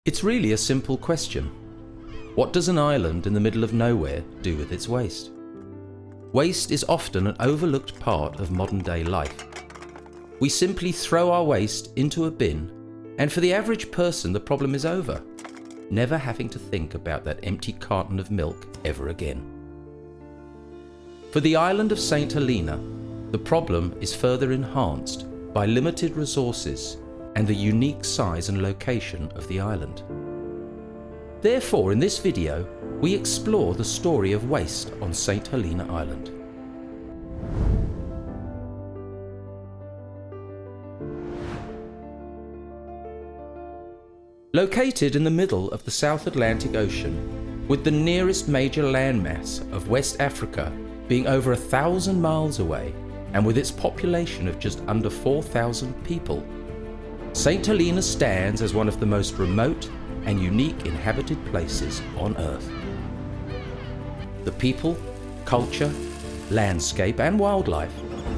It's really a simple question. What does an island in the middle of nowhere do with its waste? Waste is often an overlooked part of modern day life. We simply throw our waste into a bin, and for the average person the problem is over, never having to think about that empty carton of milk ever again. For the island of St Helena, the problem is further enhanced by limited resources and the unique size and location of the island. Therefore, in this video, we explore the story of waste on St Helena Island. Located in the middle of the South Atlantic Ocean, with the nearest major landmass of West Africa being over 1,000 miles away, and with its population of just under 4,000 people, St Helena stands as one of the most remote and unique inhabited places on Earth. The people, culture, landscape and wildlife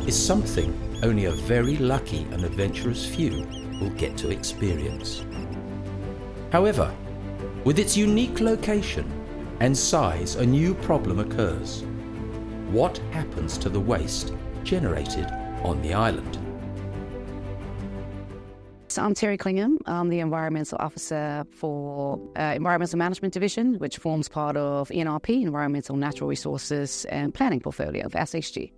is something only a very lucky and adventurous few will get to experience. However, with its unique location and size, a new problem occurs. What happens to the waste generated on the island? So I'm Terry Clingham. I'm the Environmental Officer for Environmental Management Division, which forms part of ENRP, Environmental Natural Resources and Planning Portfolio of SHG.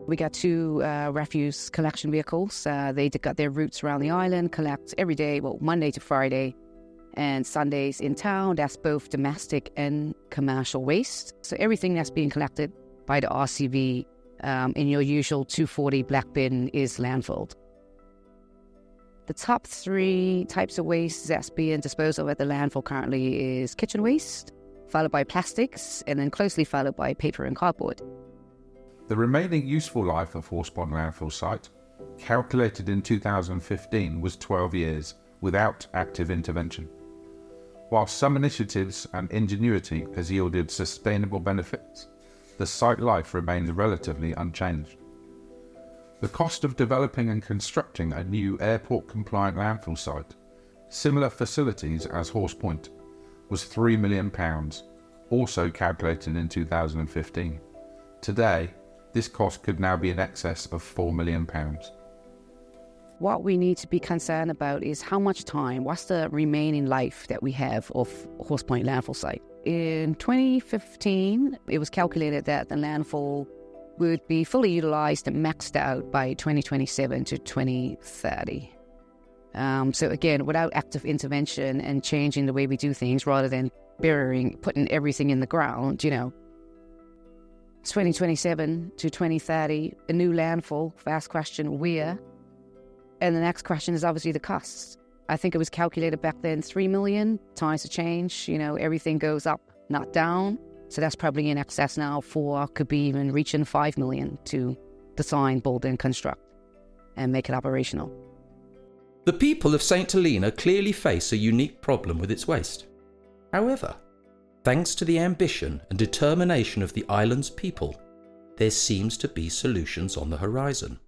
We got two refuse collection vehicles. They got their routes around the island, collect every day, Monday to Friday, and Sundays in town. That's both domestic and commercial waste. So everything that's being collected by the RCV in your usual 240 black bin is landfilled. The top three types of waste that's being disposed of at the landfill currently is kitchen waste, followed by plastics, and then closely followed by paper and cardboard. The remaining useful life of Horsepond landfill site, calculated in 2015, was 12 years without active intervention. While some initiatives and ingenuity has yielded sustainable benefits, the site life remains relatively unchanged. The cost of developing and constructing a new airport-compliant landfill site, similar facilities as Horse Point, was £3 million, also calculated in 2015. Today, this cost could now be in excess of £4 million. What we need to be concerned about is how much time, what's the remaining life that we have of Horse Point landfill site. In 2015, it was calculated that the landfill would be fully utilized and maxed out by 2027 to 2030. So again, without active intervention and changing the way we do things, rather than putting everything in the ground, 2027 to 2030, a new landfill. First question, where? And the next question is obviously the costs. I think it was calculated back then, 3 million, times the change, everything goes up, not down. So that's probably in excess now could be even reaching 5 million to design, build and construct and make it operational. The people of St Helena clearly face a unique problem with its waste. However, thanks to the ambition and determination of the island's people, there seems to be solutions on the horizon.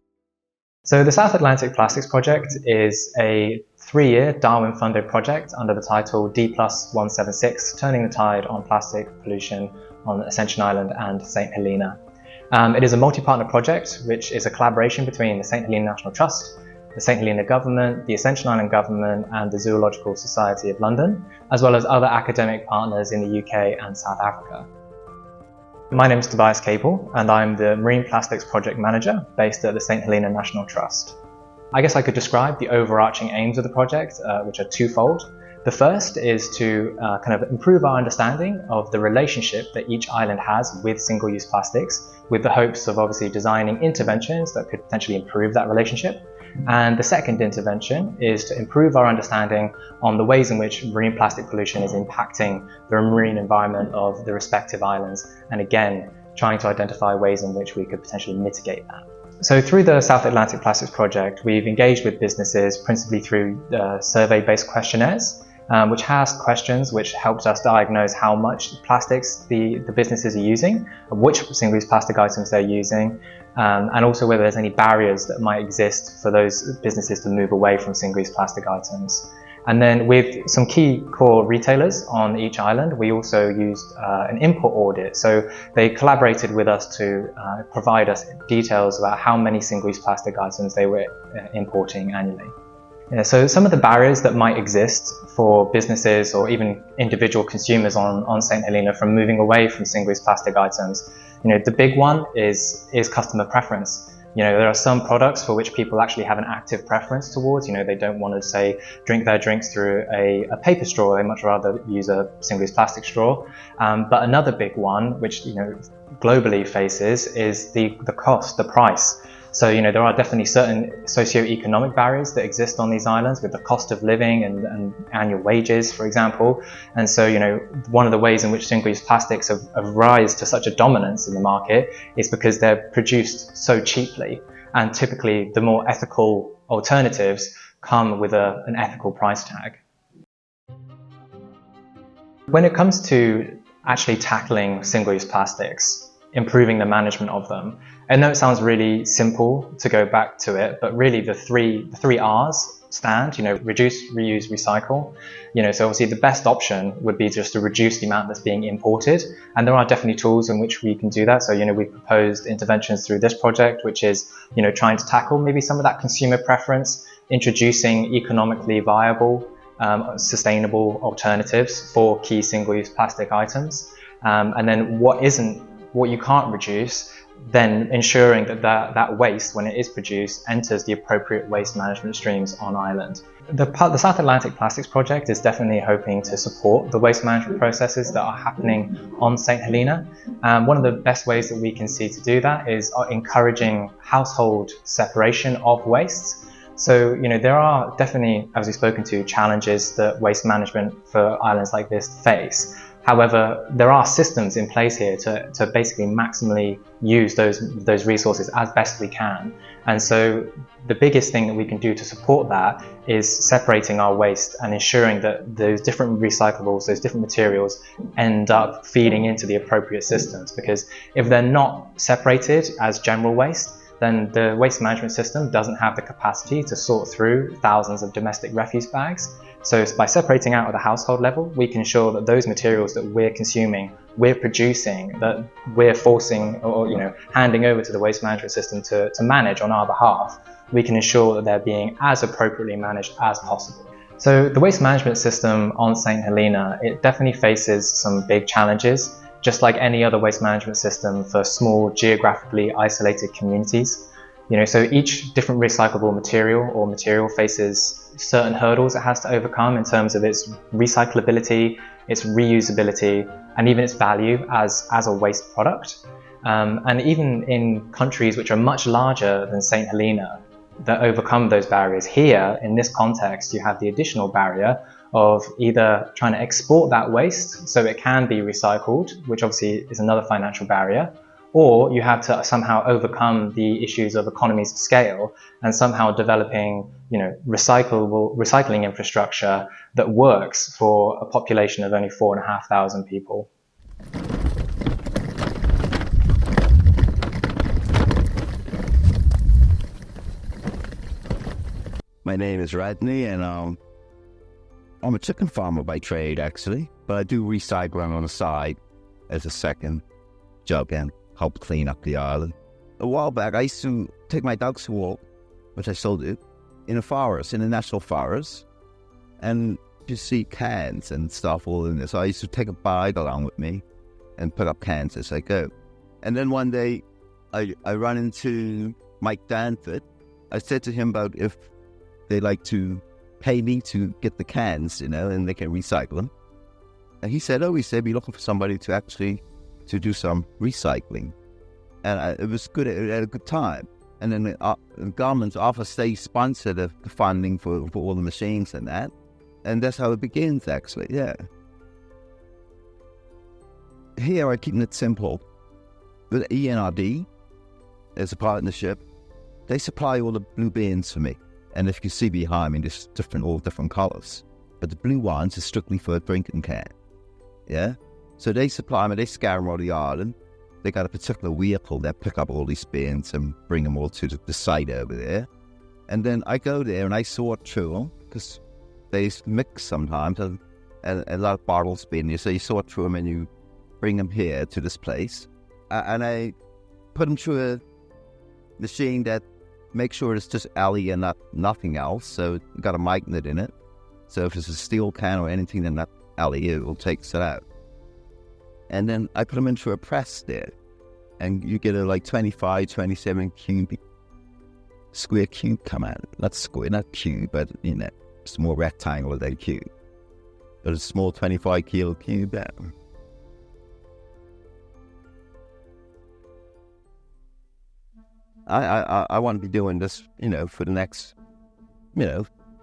So the South Atlantic Plastics Project is a 3-year Darwin-funded project under the title D+176, Turning the Tide on Plastic Pollution on Ascension Island and St Helena. It is a multi-partner project which is a collaboration between the St Helena National Trust, the St Helena Government, the Ascension Island Government and the Zoological Society of London, as well as other academic partners in the UK and South Africa. My name is Tobias Cable and I'm the Marine Plastics Project Manager based at the St Helena National Trust. I guess I could describe the overarching aims of the project, which are twofold. The first is to kind of improve our understanding of the relationship that each island has with single-use plastics, with the hopes of obviously designing interventions that could potentially improve that relationship. And the second intervention is to improve our understanding on the ways in which marine plastic pollution is impacting the marine environment of the respective islands, and again, trying to identify ways in which we could potentially mitigate that. So through the South Atlantic Plastics Project, we've engaged with businesses principally through survey-based questionnaires, which asked questions which helped us diagnose how much plastics the businesses are using, which single-use plastic items they're using, and also whether there's any barriers that might exist for those businesses to move away from single-use plastic items. And then with some key core retailers on each island, we also used an import audit. So they collaborated with us to provide us details about how many single-use plastic items they were importing annually. So some of the barriers that might exist for businesses or even individual consumers on St Helena from moving away from single-use plastic items, the big one is customer preference. There are some products for which people actually have an active preference towards. They don't want to, say, drink their drinks through a paper straw. They much rather use a single-use plastic straw. But another big one, which globally faces, is the cost, the price. So there are definitely certain socio-economic barriers that exist on these islands with the cost of living and annual wages, for example. And so one of the ways in which single-use plastics have rise to such a dominance in the market is because they're produced so cheaply, and typically the more ethical alternatives come with an ethical price tag. When it comes to actually tackling single-use plastics, improving the management of them, I know it sounds really simple to go back to it, but really the three R's stand, reduce, reuse, recycle. So obviously the best option would be just to reduce the amount that's being imported, and there are definitely tools in which we can do that. So we've proposed interventions through this project, which is trying to tackle maybe some of that consumer preference, introducing economically viable, sustainable alternatives for key single-use plastic items, and then what you can't reduce, then ensuring that waste, when it is produced, enters the appropriate waste management streams on island. The South Atlantic Plastics Project is definitely hoping to support the waste management processes that are happening on St Helena. One of the best ways that we can see to do that is encouraging household separation of waste. So, there are definitely, as we've spoken to, challenges that waste management for islands like this face. However, there are systems in place here to basically maximally use those resources as best we can. And so the biggest thing that we can do to support that is separating our waste and ensuring that those different recyclables, those different materials end up feeding into the appropriate systems. Because if they're not separated as general waste, then the waste management system doesn't have the capacity to sort through thousands of domestic refuse bags. So by separating out at the household level, we can ensure that those materials that we're consuming, we're producing, that we're forcing or handing over to the waste management system to manage on our behalf, we can ensure that they're being as appropriately managed as possible. So the waste management system on St Helena, it definitely faces some big challenges, just like any other waste management system for small, geographically isolated communities. So each different recyclable material faces certain hurdles it has to overcome in terms of its recyclability, its reusability, and even its value as a waste product. And even in countries which are much larger than St Helena that overcome those barriers, here in this context you have the additional barrier of either trying to export that waste so it can be recycled, which obviously is another financial barrier, or you have to somehow overcome the issues of economies of scale and somehow developing recycling infrastructure that works for a population of only 4,500 people. My name is Rodney, and I'm a chicken farmer by trade, actually, but I do recycling on the side as a second job and help clean up the island. A while back, I used to take my dogs to walk, which I still do, in a forest, in a national forest, and you see cans and stuff all in there. So I used to take a bag along with me and pick up cans as I go. And then one day, I run into Mike Danford. I said to him about if they like to pay me to get the cans, and they can recycle them. And he said, be looking for somebody to do some recycling. And it was good, it had a good time. And then the government offers they sponsor the funding for all the machines and that. And that's how it begins, actually, yeah. Here I'm keeping it simple. With ENRD, as a partnership, they supply all the blue bins for me. And if you see behind me, there's all different colors. But the blue ones are strictly for a drinking can. Yeah? So they supply me, they scour all the island. They got a particular vehicle that pick up all these bins and bring them all to the site over there. And then I go there and I sort through them, because they mix sometimes, and a lot of bottles bin you. So you sort through them and you bring them here to this place. And I put them through a machine that makes sure it's just alley and nothing else. So it's got a magnet in it. So if it's a steel can or anything, then that alley, it will take it out. And then I put them into a press there. And you get a like 25, 27 cubic square cube come out. Not square, not cube, but it's more rectangle than cube. But a small 25 kilo cube out. I want to be doing this, for the next,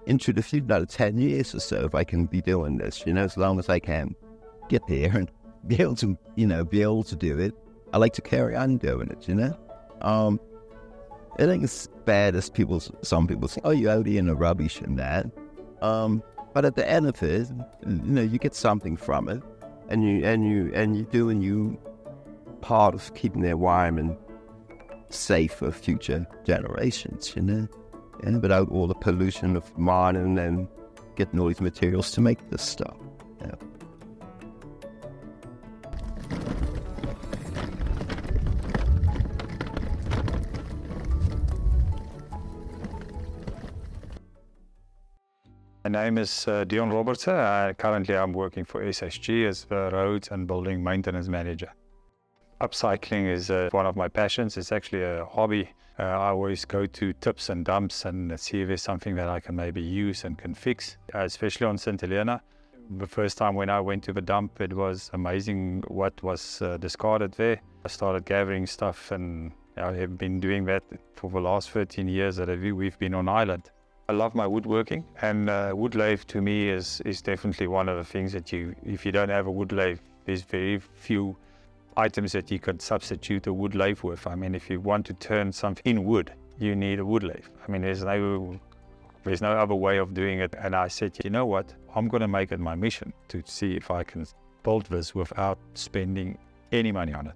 into the future, another 10 years or so, if I can be doing this, as long as I can get there and be able to, do it. I like to carry on doing it, I think it's bad as some people say, oh, you're out here in the rubbish and that. But at the end of it, you get something from it, and you doing part of keeping the environment safe for future generations, and without all the pollution of mining and getting all these materials to make this stuff. My name is Dion Robertson. Currently I'm working for SSG as the Roads and Building Maintenance Manager. Upcycling is one of my passions. It's actually a hobby. I always go to tips and dumps and see if there's something that I can maybe use and can fix, especially on St Helena. The first time when I went to the dump, it was amazing what was discarded there. I started gathering stuff, and I have been doing that for the last 13 years that we've been on island. I love my woodworking, and wood lathe to me is definitely one of the things that if you don't have a wood lathe, there's very few items that you could substitute a wood lathe with. I mean, if you want to turn something in wood, you need a wood lathe. I mean, there's no other way of doing it. And I said, you know what, I'm going to make it my mission to see if I can build this without spending any money on it.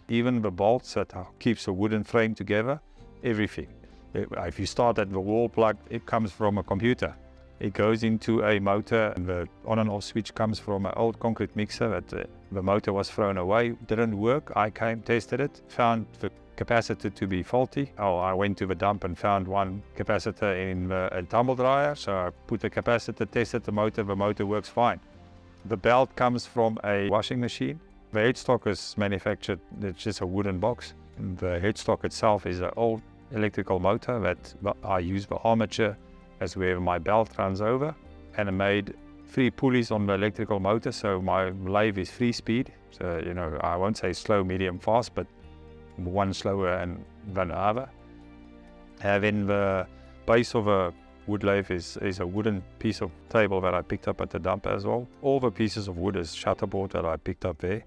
Even the bolts that keeps a wooden frame together, everything. If you start at the wall plug, it comes from a computer. It goes into a motor, and the on and off switch comes from an old concrete mixer that the motor was thrown away, didn't work. I came, tested it, found the capacitor to be faulty. I went to the dump and found one capacitor in a tumble dryer, so I put the capacitor, tested the motor works fine. The belt comes from a washing machine. The headstock is manufactured, it's just a wooden box. The headstock itself is an old electrical motor that I use the armature as where my belt runs over, and I made 3 pulleys on the electrical motor, so my lathe is 3 speed. So I won't say slow, medium, fast, but one slower than the other. Having the base of a wood lathe is a wooden piece of table that I picked up at the dump as well. All the pieces of wood is shutterboard that I picked up there.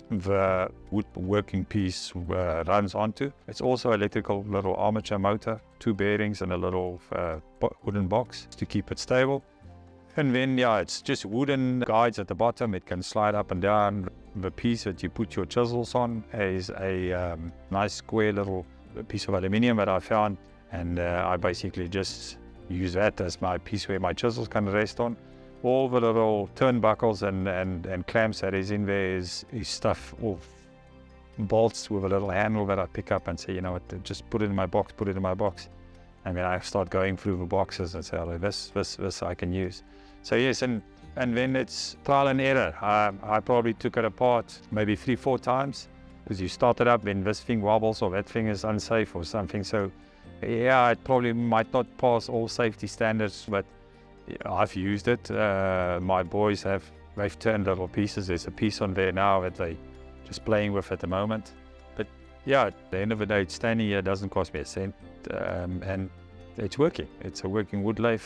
The woodworking piece runs onto. It's also electrical little armature motor, 2 bearings and a little wooden box to keep it stable. And then, it's just wooden guides at the bottom. It can slide up and down. The piece that you put your chisels on is a nice square little piece of aluminium that I found. And I basically just use that as my piece where my chisels can rest on. All the little turnbuckles and clamps that is in there is stuff of bolts with a little handle that I pick up and say, you know what, just put it in my box, And then I start going through the boxes and say, oh, this I can use. So yes, and then it's trial and error. I probably took it apart maybe 3-4 times, because you start it up, then this thing wobbles or that thing is unsafe or something. So yeah, it probably might not pass all safety standards, but I've used it. My boys they've turned little pieces. There's a piece on there now that they're just playing with at the moment. But yeah, at the end of the day, standing here doesn't cost me a cent, and it's working. It's a working wood lathe.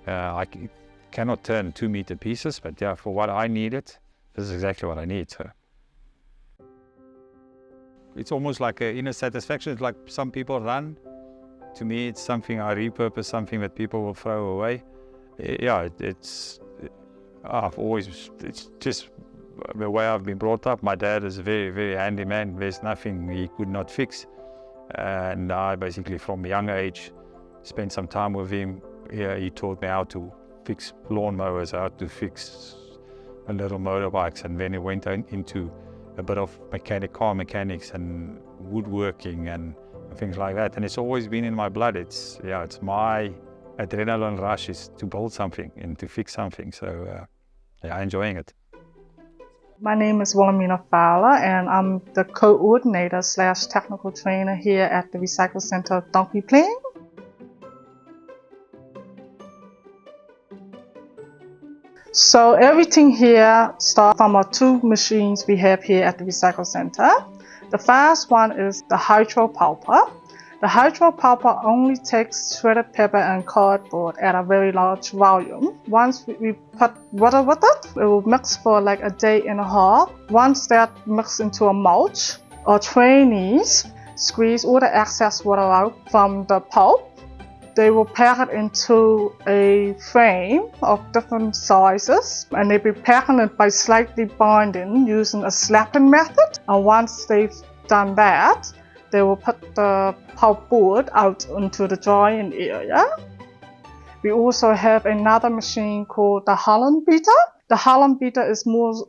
I cannot turn 2-meter pieces, but yeah, for what I needed, this is exactly what I need. So it's almost like an inner satisfaction. It's like some people run. To me, it's something I repurpose, something that people will throw away. Yeah, it's just the way I've been brought up. My dad is a very, very handy man. There's nothing he could not fix. And I basically, from a young age, spent some time with him. Yeah, he taught me how to fix lawnmowers, how to fix a little motorbikes, and then it went into a bit of car mechanics and woodworking and things like that. And it's always been in my blood. It's my adrenaline rush is to build something and to fix something. So I'm enjoying it. My name is Wilhelmina Fowler, and I'm the coordinator / technical trainer here at the Recycle Center Donkey Plain. So everything here starts from our two machines we have here at the Recycle Center. The first one is the hydro pulper. The hydro pulper only takes shredded paper and cardboard at a very large volume. Once we put water with it, it will mix for like a day and a half. Once that mixed into a mulch, our trainees squeeze all the excess water out from the pulp. They will pack it into a frame of different sizes, and they'll be packing it by slightly binding using a slapping method. And once they've done that, they will put the pulp board out into the drying area. We also have another machine called the Holland beater. The Holland beater is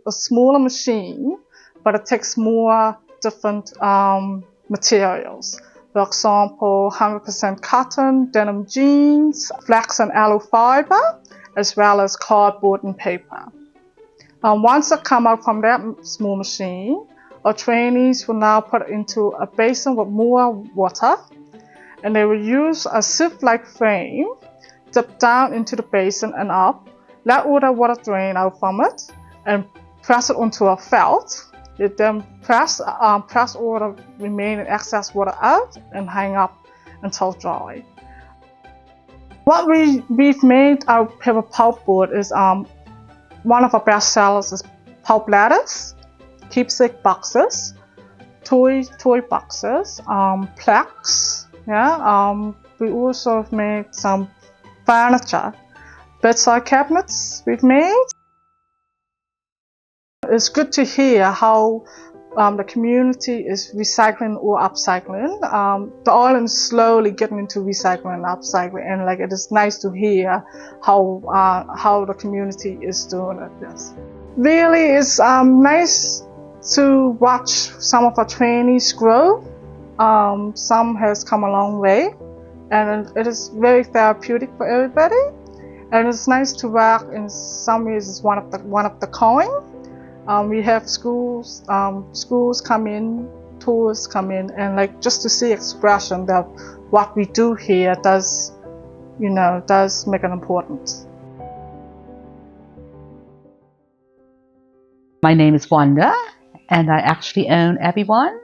a smaller machine, but it takes more different materials. For example, 100% cotton, denim jeans, flax and aloe fiber, as well as cardboard and paper. Once it comes out from that small machine, our trainees will now put it into a basin with more water, and they will use a sieve-like frame, dip down into the basin and up, let all the water drain out from it, and press it onto a felt. You then press all the remaining excess water out and hang up until dry. What we've made out of paper pulp board is one of our best sellers is pulp ladders, keepsake boxes, toy boxes, plaques. We also have made some furniture, bedside cabinets we've made. It's good to hear how the community is recycling or upcycling. The island is slowly getting into recycling and upcycling, and it is nice to hear how the community is doing it. Yes, really, it's nice to watch some of our trainees grow. Some has come a long way, and it is very therapeutic for everybody. And it's nice to work in some ways as one of the kind. We have schools come in, tours come in, and just to see expression that what we do here does make an importance. My name is Wanda, and I actually own Abbey One.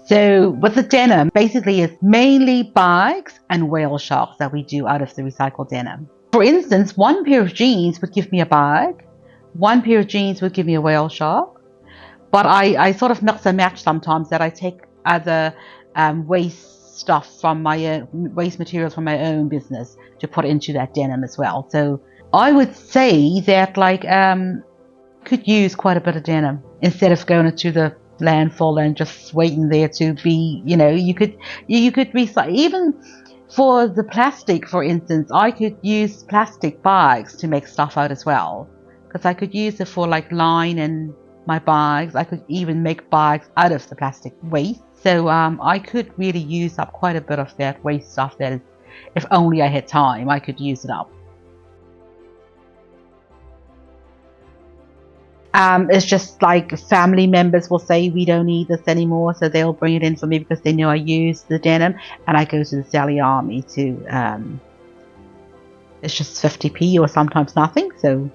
So with the denim, basically it's mainly bikes and whale sharks that we do out of the recycled denim. For instance, one pair of jeans would give me a bag, one pair of jeans would give me a whale shark, but I sort of mix and match sometimes, that I take other waste stuff from my own, waste materials from my own business to put into that denim as well. So I would say that could use quite a bit of denim instead of going into the landfill and just waiting there to be, you could recycle. Even for the plastic, for instance, I could use plastic bags to make stuff out as well, because I could use it for line in my bags. I could even make bags out of the plastic waste. So I could really use up quite a bit of that waste stuff. That is, if only I had time, I could use it up. It's just family members will say we don't need this anymore, so they'll bring it in for me because they know I use the denim, and I go to the Sally Army to, it's just 50p or sometimes nothing, so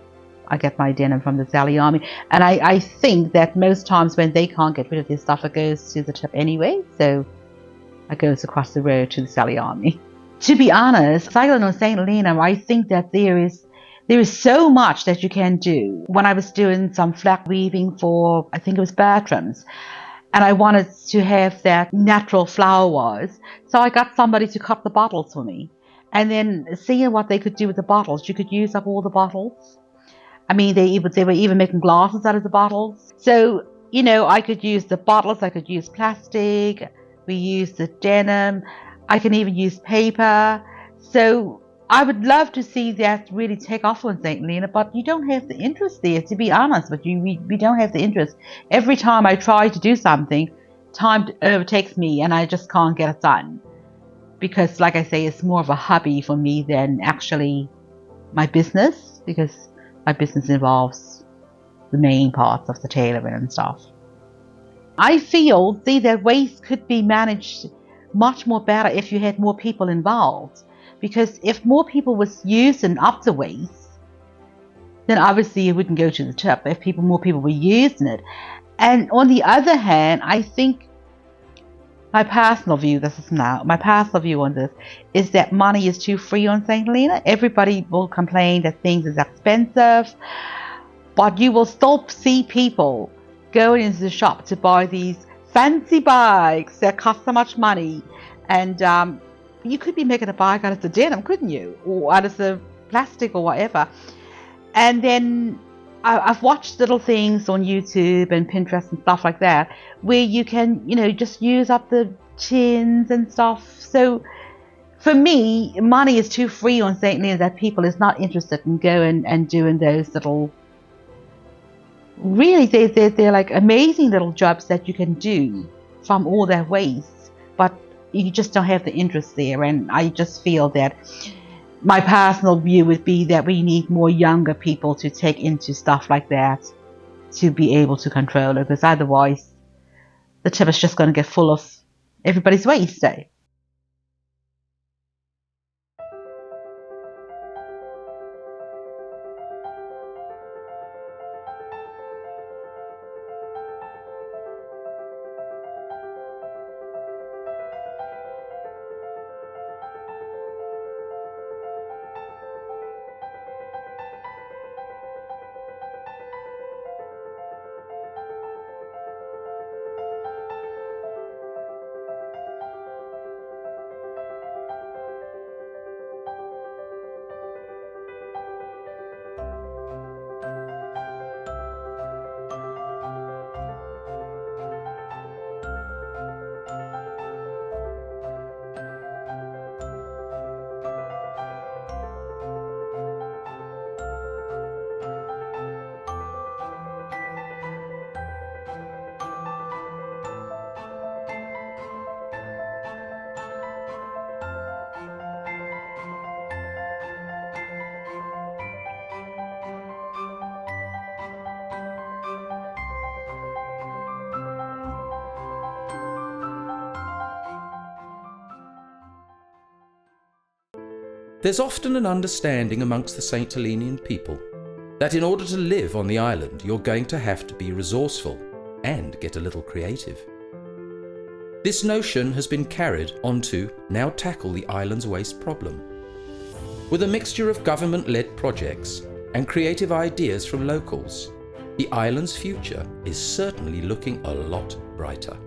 I get my denim from the Sally Army. And I think that most times when they can't get rid of their stuff, it goes to the tip anyway, so I goes across the road to the Sally Army. To be honest, cycling on St Helena, I think that there is so much that you can do. When I was doing some flag weaving for, I think it was Bertram's, and I wanted to have that natural flowers, so I got somebody to cut the bottles for me. And then seeing what they could do with the bottles, you could use up all the bottles. I mean, they were even making glasses out of the bottles. So I could use the bottles, I could use plastic, we use the denim, I can even use paper. So I would love to see that really take off on St Helena, but you don't have the interest there, to be honest with you. We don't have the interest. Every time I try to do something, time overtakes me and I just can't get it done. Because, like I say, it's more of a hobby for me than actually my business, because my business involves the main parts of the tailoring and stuff. I feel that waste could be managed much more better if you had more people involved. Because if more people was using up the waste, then obviously it wouldn't go to the tip. If more people were using it. And on the other hand, I think my personal view on this is that money is too free on St Helena. Everybody will complain that things is expensive, but you will still see people going into the shop to buy these fancy bags that cost so much money. And you could be making a bag out of the denim, couldn't you? Or out of the plastic or whatever. And then I've watched little things on YouTube and Pinterest and stuff like that where you can, just use up the tins and stuff. So for me, money is too free on St Helena that people is not interested in going and doing those little, really, they're like amazing little jobs that you can do from all that waste, but you just don't have the interest there. And I just feel that my personal view would be that we need more younger people to take into stuff like that to be able to control it, because otherwise the tip is just going to get full of everybody's waste. There's often an understanding amongst the St Helenian people that in order to live on the island, you're going to have to be resourceful and get a little creative. This notion has been carried on to now tackle the island's waste problem. With a mixture of government-led projects and creative ideas from locals, the island's future is certainly looking a lot brighter.